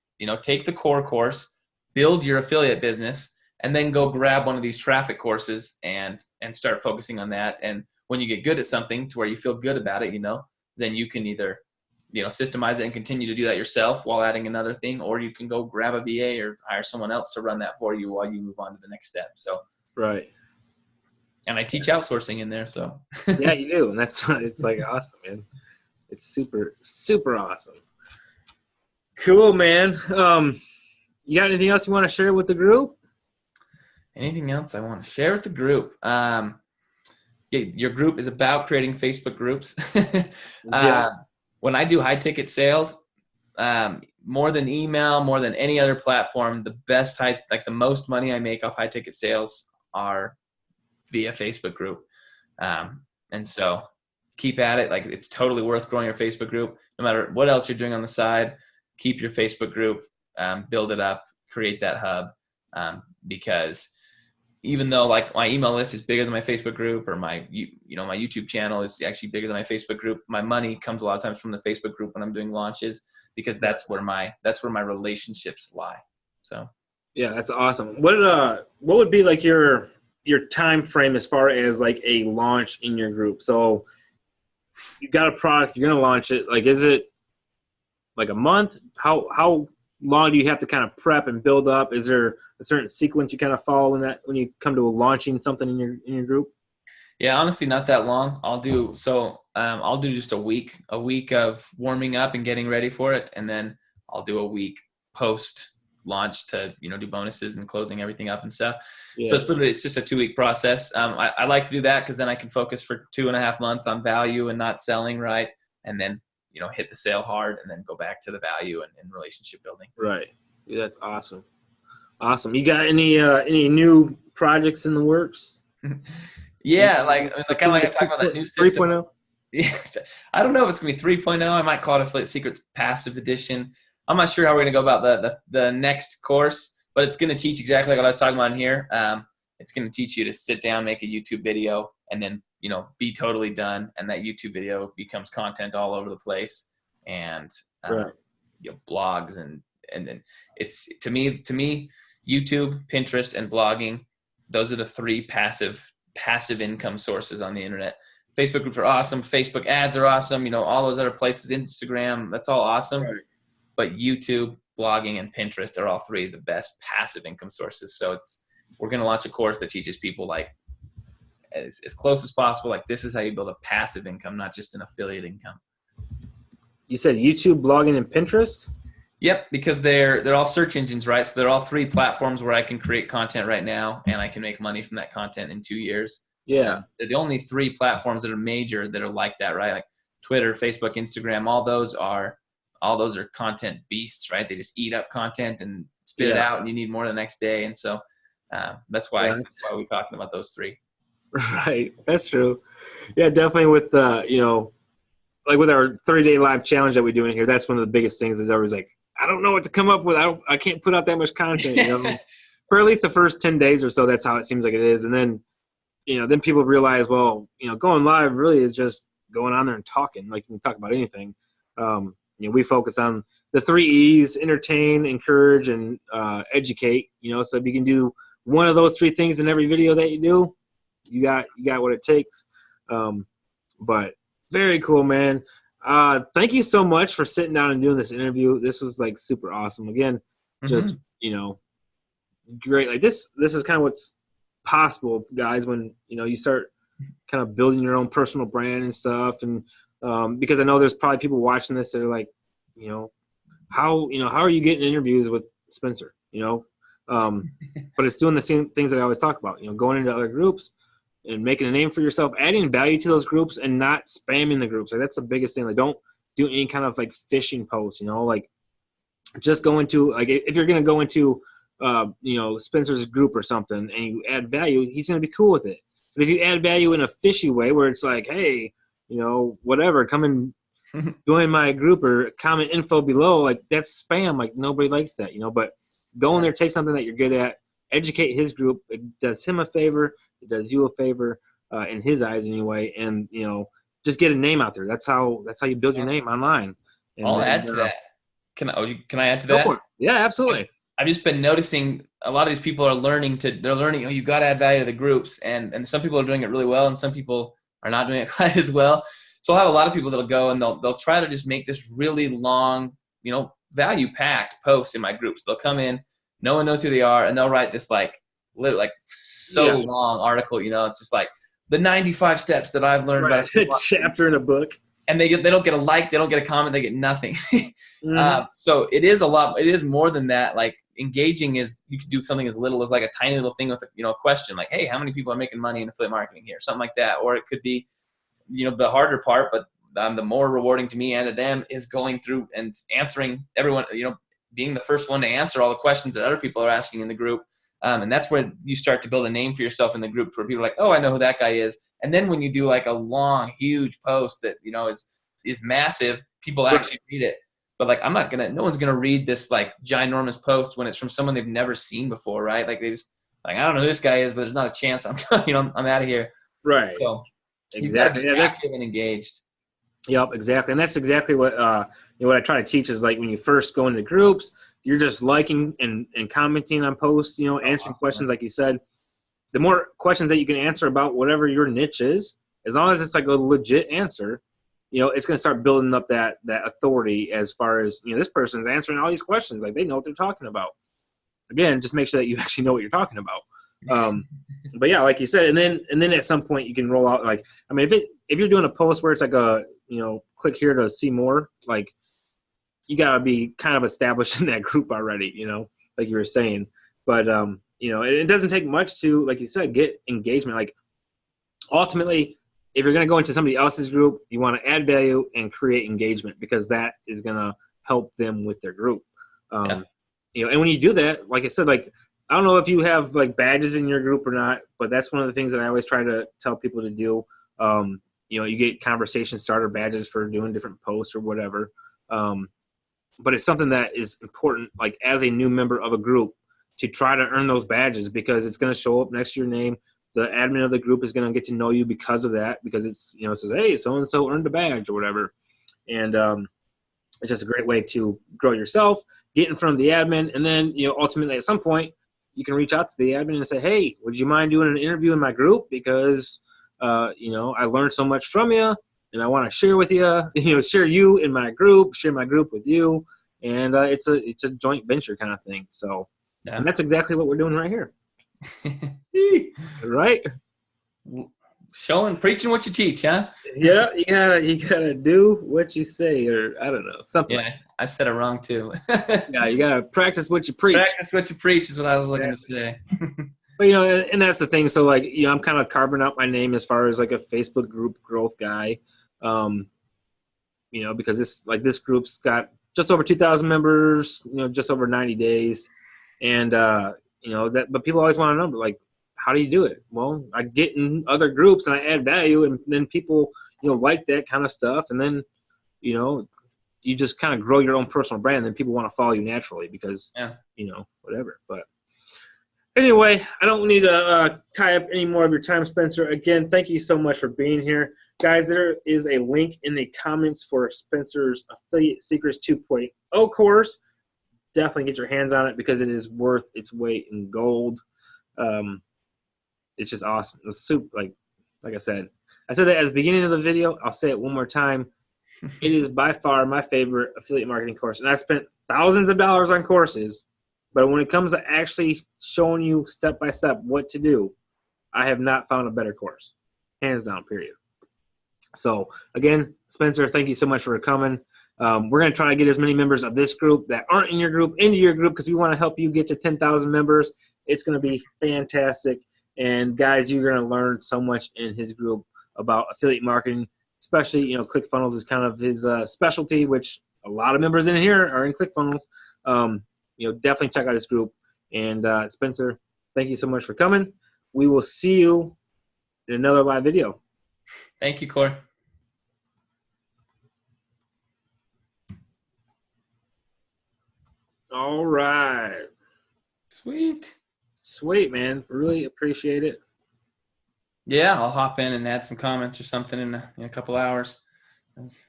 take the core course, build your affiliate business, and then go grab one of these traffic courses and start focusing on that. And when you get good at something to where you feel good about it, then you can either, systemize it and continue to do that yourself while adding another thing, or you can go grab a VA or hire someone else to run that for you while you move on to the next step. So, right. And I teach outsourcing in there. So yeah, you do. And it's like awesome, man. It's super, super awesome. Cool, man. You got anything else you want to share with the group? Anything else I want to share with the group? Your group is about creating Facebook groups. When I do high ticket sales, more than email, more than any other platform, the most money I make off high ticket sales are via Facebook group. And so keep at it. Like, it's totally worth growing your Facebook group. No matter what else you're doing on the side, keep your Facebook group, build it up, create that hub. Because even though like my email list is bigger than my Facebook group, or my YouTube channel is actually bigger than my Facebook group, my money comes a lot of times from the Facebook group when I'm doing launches, because that's where my relationships lie. So yeah, that's awesome. What would be like your your time frame as far as like a launch in your group. So you got a product, you're gonna launch it. Like, is it like a month? How long do you have to kind of prep and build up? Is there a certain sequence you kind of follow when you come to launching something in your group? Yeah, honestly, not that long. I'll do just a week of warming up and getting ready for it, and then I'll do a week post launch to do bonuses and closing everything up and stuff. Yeah. So it's just a 2-week process. I like to do that because then I can focus for 2.5 months on value and not selling, right? And then hit the sale hard and then go back to the value and relationship building. Right. Yeah, that's awesome. Awesome. You got any new projects in the works? Yeah, like kind of like I talked about that new system. 3.0? Yeah, I don't know if it's gonna be 3.0. I might call it Affiliate Secrets Passive Edition. I'm not sure how we're gonna go about the next course, but it's gonna teach exactly like what I was talking about in here. It's gonna teach you to sit down, make a YouTube video, and then be totally done, and that YouTube video becomes content all over the place, and Right. blogs and then it's to me YouTube, Pinterest, and blogging. Those are the 3 passive income sources on the internet. Facebook groups are awesome. Facebook ads are awesome. All those other places, Instagram, that's all awesome. Right. But YouTube, blogging, and Pinterest are all 3 of the best passive income sources. So we're going to launch a course that teaches people like as close as possible. Like, this is how you build a passive income, not just an affiliate income. You said YouTube, blogging, and Pinterest? Yep, because they're all search engines, right? So they're all 3 platforms where I can create content right now, and I can make money from that content in 2 years. Yeah. They're the only 3 platforms that are major that are like that, right? Like Twitter, Facebook, Instagram, all those are content beasts, right? They just eat up content and spit it out, and you need more the next day. And so that's why we're talking about those 3. Right. That's true. Yeah, definitely with like with our 30-day live challenge that we do in here, that's one of the biggest things is always like, I don't know what to come up with. I can't put out that much content, for at least the first 10 days or so. That's how it seems like it is. And then, then people realize, well, going live really is just going on there and talking. Like, you can talk about anything. We focus on the 3 E's: entertain, encourage, and educate. So if you can do one of those 3 things in every video that you do, you got what it takes. But very cool, man. Thank you so much for sitting down and doing this interview. This was like super awesome. Again, just great. Like this is kind of what's possible, guys, when you start kind of building your own personal brand and stuff. And because I know there's probably people watching this that are like, how are you getting interviews with Spencer? But it's doing the same things that I always talk about. Going into other groups and making a name for yourself, adding value to those groups, and not spamming the groups. Like, that's the biggest thing. Like, don't do any kind of like phishing posts. Like, just go into, like, if you're gonna go into Spencer's group or something and you add value, he's going to be cool with it. But if you add value in a fishy way where it's like, hey, whatever, come and join my group or comment info below, like, that's spam. Like, nobody likes that, but go in there, take something that you're good at, educate his group. It does him a favor. It does you a favor in his eyes anyway. And, just get a name out there. That's how you build your name online. And I'll add to that. Can I add to that? Yeah, absolutely. I've just been noticing a lot of these people are learning, you got to add value to the groups. And some people are doing it really well, and some people are not doing it quite as well. So I'll have a lot of people that'll go and they'll try to just make this really long, value-packed post in my groups. They'll come in, no one knows who they are, and they'll write this long article. It's just like the 95 steps that I've learned about a chapter in a book. And they don't get a like, they don't get a comment, they get nothing. So it is a lot. It is more than that. Like, engaging is, you can do something as little as like a tiny little thing with a question like, hey, how many people are making money in affiliate marketing here? Something like that. Or it could be, the harder part, but the more rewarding to me and to them is going through and answering everyone, being the first one to answer all the questions that other people are asking in the group. And that's where you start to build a name for yourself in the group, where people are like, oh, I know who that guy is. And then when you do like a long, huge post that, is massive, people actually read it. But like, no one's going to read this like ginormous post when it's from someone they've never seen before. Right. Like, they just like, I don't know who this guy is, but there's not a chance I'm out of here. Right. So exactly. You gotta be active and engaged. Yep, exactly. And that's exactly what what I try to teach is, like, when you first go into groups, you're just liking and commenting on posts, answering questions like you said. the more questions that you can answer about whatever your niche is, as long as it's like a legit answer, it's going to start building up that authority as far as, this person's answering all these questions. Like, they know what they're talking about. Again, just make sure that you actually know what you're talking about. But yeah, like you said, and then at some point you can roll out, like, I mean, if you're doing a post where it's like a, click here to see more, like, you got to be kind of established in that group already, like you were saying. But, it doesn't take much to, like you said, get engagement. Like, ultimately, if you're going to go into somebody else's group, you want to add value and create engagement, because that is going to help them with their group. And when you do that, like I said, like, I don't know if you have like badges in your group or not, but that's one of the things that I always try to tell people to do. You get conversation starter badges for doing different posts or whatever. But it's something that is important, like, as a new member of a group, to try to earn those badges, because it's going to show up next to your name. The admin of the group is going to get to know you because of that, because it's, it says, hey, so-and-so earned a badge or whatever. And it's just a great way to grow yourself, get in front of the admin, and then, ultimately at some point, you can reach out to the admin and say, hey, would you mind doing an interview in my group? Because, I learned so much from you, and I want to share with you, share you in my group, share my group with you. And it's a joint venture kind of thing. So, and that's exactly what we're doing right here. Right? Preaching what you teach, huh? Yeah, you gotta do what you say, or I don't know, something. Yeah, I said it wrong too. Yeah, you gotta practice what you preach. Practice what you preach is what I was looking to say. But and that's the thing. So, like, I'm kind of carving out my name as far as like a Facebook group growth guy. Because this group's got just over 2,000 members. Just over 90 days, and but people always want to know, like, how do you do it? Well, I get in other groups and I add value, and then people, like that kind of stuff. And then, you just kind of grow your own personal brand, and then people want to follow you naturally because, whatever. But anyway, I don't need to tie up any more of your time, Spencer. Again, thank you so much for being here. Guys, there is a link in the comments for Spencer's Affiliate Secrets 2.0 course. Definitely get your hands on it, because it is worth its weight in gold. It's just awesome. It's super, like I said that at the beginning of the video. I'll say it one more time. It is by far my favorite affiliate marketing course. And I've spent thousands of dollars on courses, but when it comes to actually showing you step by step what to do, I have not found a better course. Hands down, period. So again, Spencer, thank you so much for coming. We're going to try to get as many members of this group that aren't in your group into your group, because we want to help you get to 10,000 members. It's going to be fantastic. And guys, you're going to learn so much in his group about affiliate marketing, especially, Clickfunnels is kind of his specialty, which a lot of members in here are in Clickfunnels. Definitely check out his group. And Spencer, thank you so much for coming. We will see you in another live video. Thank you, Corey. All right. Sweet, man. Really appreciate it. Yeah, I'll hop in and add some comments or something in a couple hours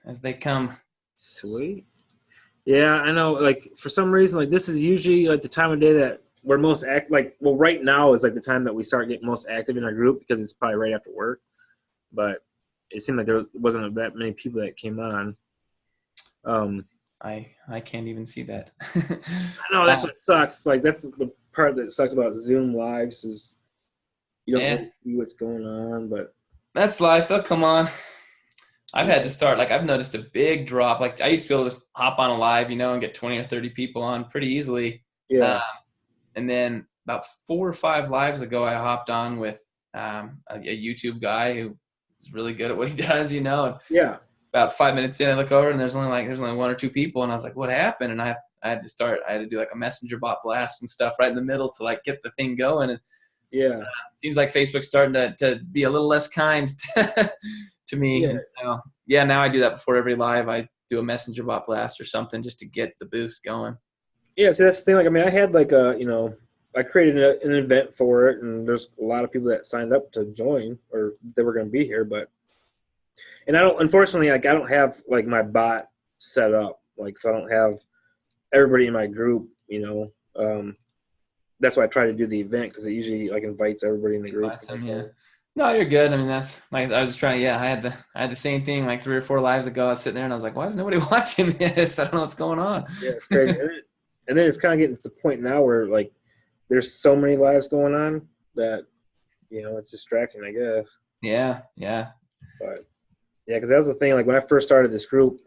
as they come. Sweet. Yeah, I know. Like, for some reason, like, this is usually like the time of day that we're most right now is like the time that we start getting most active in our group, because it's probably right after work. But it seemed like there wasn't that many people that came on. I can't even see that. I know, that's what sucks. Like, that's the part that sucks about Zoom Lives, is you don't really see what's going on. But that's life. They'll come on. I've had to start, like, I've noticed a big drop. Like, I used to be able to just hop on a live, and get 20 or 30 people on pretty easily. Yeah. And then about 4 or 5 lives ago, I hopped on with a YouTube guy who is really good at what he does, And yeah. about 5 minutes in, I look over and there's only 1 or 2 people, and I was like, what happened? And I had to do like a messenger bot blast and stuff right in the middle to like get the thing going. And yeah, it seems like Facebook's starting to be a little less kind to me. Yeah. And so, now I do that before every live. I do a messenger bot blast or something just to get the boost going. Yeah, so that's the thing. Like, I mean, I had like I created an event for it, and there's a lot of people that signed up to join, or they were going to be here, and I don't, unfortunately, like, I don't have like my bot set up, like, so I don't have everybody in my group, that's why I try to do the event, because it usually like invites everybody in the group. Yeah. No, you're good. I mean, that's like I was trying. Yeah, I had the same thing like 3 or 4 lives ago. I was sitting there and I was like, why is nobody watching this? I don't know what's going on. Yeah, it's crazy. And then it's kind of getting to the point now where like there's so many lives going on that it's distracting, I guess. Yeah, yeah. But yeah, because that was the thing. Like when I first started this group,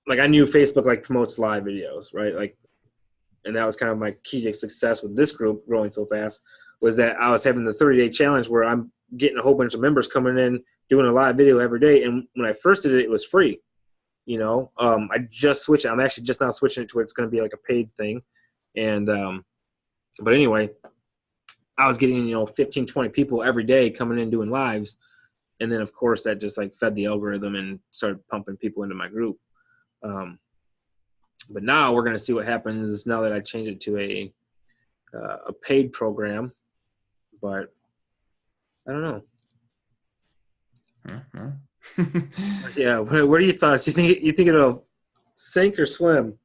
like I knew Facebook like promotes live videos, right? Like, and that was kind of my key to success with this group growing so fast, was that I was having the 30-day challenge where I'm getting a whole bunch of members coming in doing a live video every day. And when I first did it, it was free. I just switched. I'm actually just now switching it to where it's going to be like a paid thing. And but anyway, I was getting 15, 20 people every day coming in doing lives. And then, of course, that just like fed the algorithm and started pumping people into my group. But now we're going to see what happens now that I change it to a paid program. But I don't know. Yeah. What are your thoughts? You think it'll sink or swim?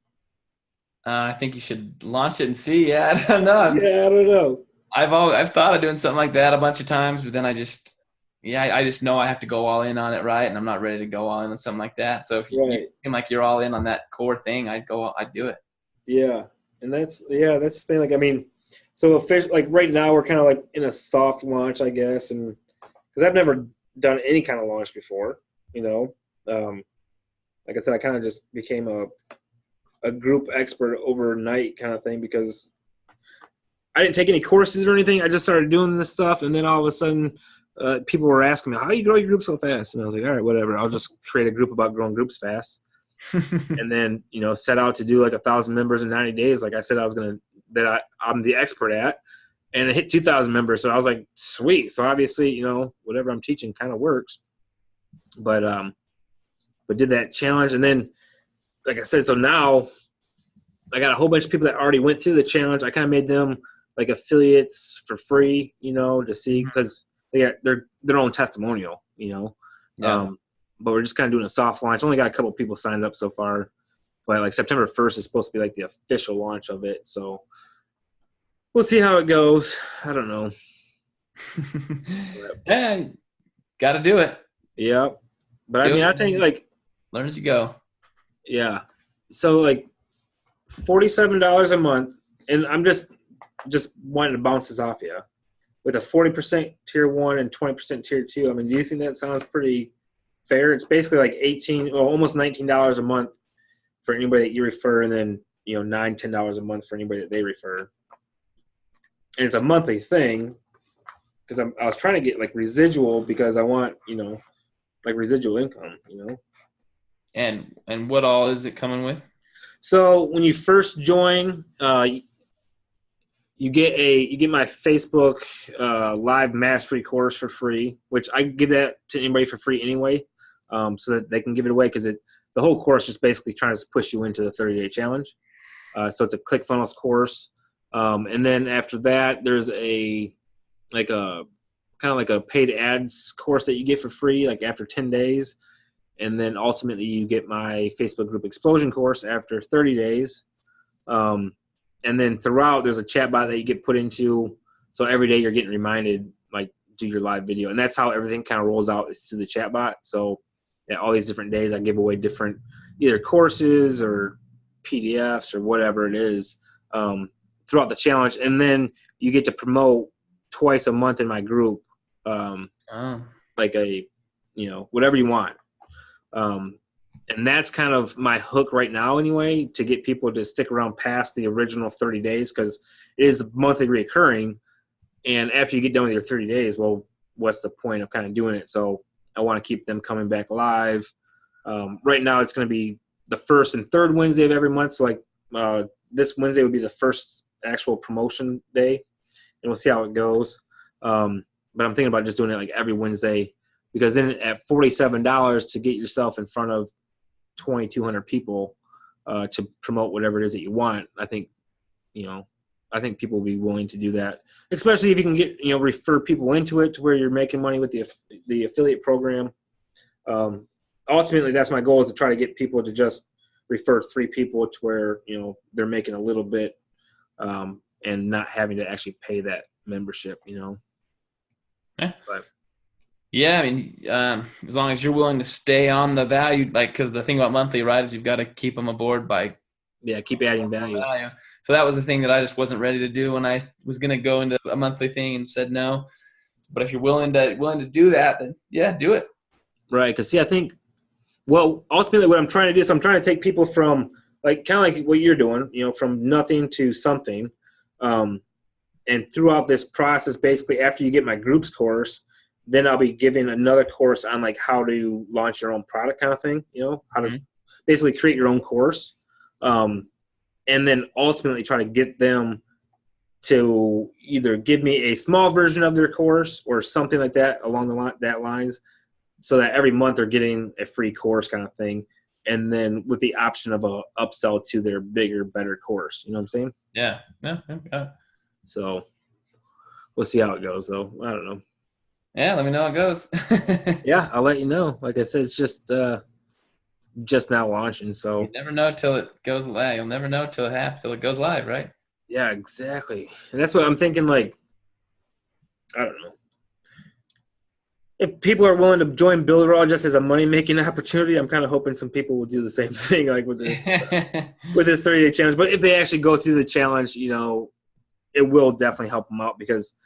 I think you should launch it and see. Yeah, I don't know. Yeah, I don't know. I've thought of doing something like that a bunch of times, but then I just know I have to go all in on it, right? And I'm not ready to go all in on something like that. So if you seem like you're all in on that core thing, I'd do it. Yeah, and that's the thing. Like, I mean, so like right now we're kind of like in a soft launch, I guess, and because I've never done any kind of launch before, like I said, I kind of just became a group expert overnight kind of thing because I didn't take any courses or anything. I just started doing this stuff, and then all of a sudden, people were asking me, "How do you grow your group so fast?" And I was like, "All right, whatever. I'll just create a group about growing groups fast." And then set out to do like 1,000 members in 90 days, like I said I was gonna. I'm the expert at, and it hit 2,000 members. So I was like, sweet. So obviously, whatever I'm teaching kind of works. But did that challenge, and then, like I said, so now I got a whole bunch of people that already went through the challenge. I kind of made them like affiliates for free, to see, because they got their own testimonial, Yeah. But we're just kind of doing a soft launch. Only got a couple people signed up so far, but like September 1st is supposed to be like the official launch of it. So we'll see how it goes. I don't know. Yeah, got to do it. Yeah, but I mean, I think like learn as you go. Yeah, so like $47 a month, and I'm just wanting to bounce this off you with a 40% tier 1 and 20% tier 2. I mean, do you think that sounds pretty fair? It's basically like almost $19 a month for anybody that you refer, and then $9-10 a month for anybody that they refer. And it's a monthly thing because I was trying to get like residual because I want like residual income. And what all is it coming with? So when you first join, you get my Facebook live mastery course for free, which I give that to anybody for free anyway, so that they can give it away, because the whole course is basically trying to push you into the 30-day challenge. So it's a Clickfunnels course, and then after that, there's a kind of like a paid ads course that you get for free, like after 10 days, and then ultimately you get my Facebook group explosion course after 30 days. And then throughout, there's a chat bot that you get put into. So every day you're getting reminded, like, do your live video. And that's how everything kind of rolls out, is through the chat bot. So all these different days I give away different either courses or PDFs or whatever it is throughout the challenge. And then you get to promote twice a month in my group, like whatever you want. And that's kind of my hook right now anyway, to get people to stick around past the original 30 days, because it is monthly reoccurring. And after you get done with your 30 days, well, what's the point of kind of doing it? So I want to keep them coming back live. Right now it's going to be the first and third Wednesday of every month. So like this Wednesday would be the first actual promotion day, and we'll see how it goes. But I'm thinking about just doing it like every Wednesday, because then at $47 to get yourself in front of 2,200 people to promote whatever it is that you want, I think people will be willing to do that, especially if you can get refer people into it to where you're making money with the affiliate program. Ultimately, that's my goal, is to try to get people to just refer 3 people to where they're making a little bit, and and not having to actually pay that membership, you know. Yeah. But yeah, I mean, as long as you're willing to stay on the value, like, because the thing about monthly, right, is you've got to keep them aboard by keep adding value. So that was the thing that I just wasn't ready to do when I was going to go into a monthly thing and said no. But if you're willing to do that, then yeah, do it. Right, because see, I think, well, ultimately what I'm trying to do is I'm trying to take people from, like, kind of like what you're doing, you know, from nothing to something. And throughout this process, basically after you get my groups course, then I'll be giving another course on like how to launch your own product kind of thing, you know, how to basically create your own course. And then ultimately try to get them to either give me a small version of their course or something like that along that lines, so that every month they're getting a free course kind of thing. And then with the option of a upsell to their bigger, better course. You know what I'm saying? Yeah. So we'll see how it goes, though. I don't know. Yeah, let me know how it goes. Yeah, I'll let you know. Like I said, it's just now launching. So you never know till it goes live. You'll never know till it happens, till it goes live, right? Yeah, exactly. And that's what I'm thinking. Like, I don't know. If people are willing to join Builderall just as a money-making opportunity, I'm kind of hoping some people will do the same thing, like with this with this 30-day challenge. But if they actually go through the challenge, you know, it will definitely help them out because,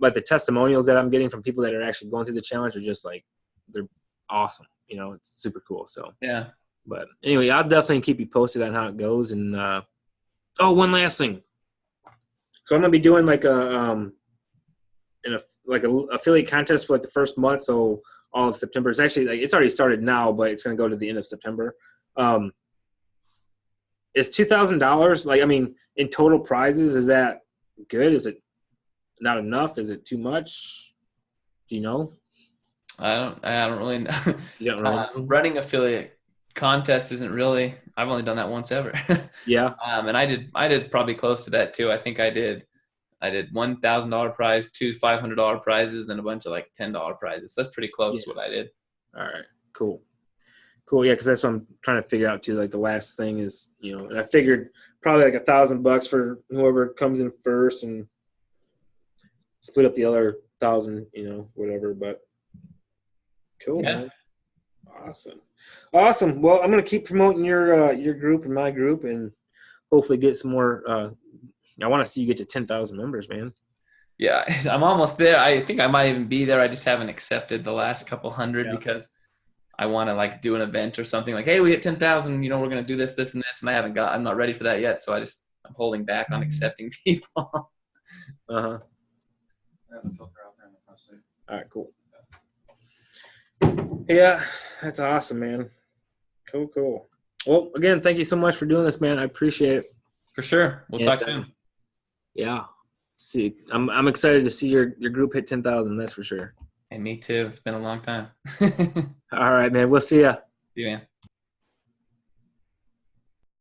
like the testimonials that I'm getting from people that are actually going through the challenge are just like, they're awesome. You know, it's super cool. So yeah. But anyway, I'll definitely keep you posted on how it goes. And one last thing. So I'm gonna be doing like a affiliate contest for like the first month, so all of September. It's actually like it's already started now, but it's gonna go to the end of September. Is $2,000 like, I mean, in total prizes, is that good? Is it not enough? Is it too much? Do you know? I don't really know. You don't know. Running affiliate contest isn't really. I've only done that once ever. Yeah. And I did probably close to that too. I think I did $1,000 prize, 2 $500 prizes, then a bunch of like $10 prizes. So that's pretty close to what I did. All right. Cool. Yeah, because that's what I'm trying to figure out too. Like the last thing is, you know, and I figured probably like $1,000 for whoever comes in first, and split up the other 1,000, you know, whatever. But cool, man. Awesome. Well, I'm gonna keep promoting your group and my group, and hopefully get some more. I want to see you get to 10,000 members, man. Yeah, I'm almost there. I think I might even be there. I just haven't accepted the last couple hundred because I want to like do an event or something like, hey, we hit 10,000, you know, we're going to do this, this, and this. And I'm not ready for that yet. So I'm holding back on accepting people. I have a filter out there in the front seat. All right, cool. Yeah, that's awesome, man. Cool. Well, again, thank you so much for doing this, man. I appreciate it. For sure. We'll talk soon. Yeah. See, I'm excited to see your group hit 10,000. That's for sure. And me too. It's been a long time. All right, man. We'll see ya. See you, man.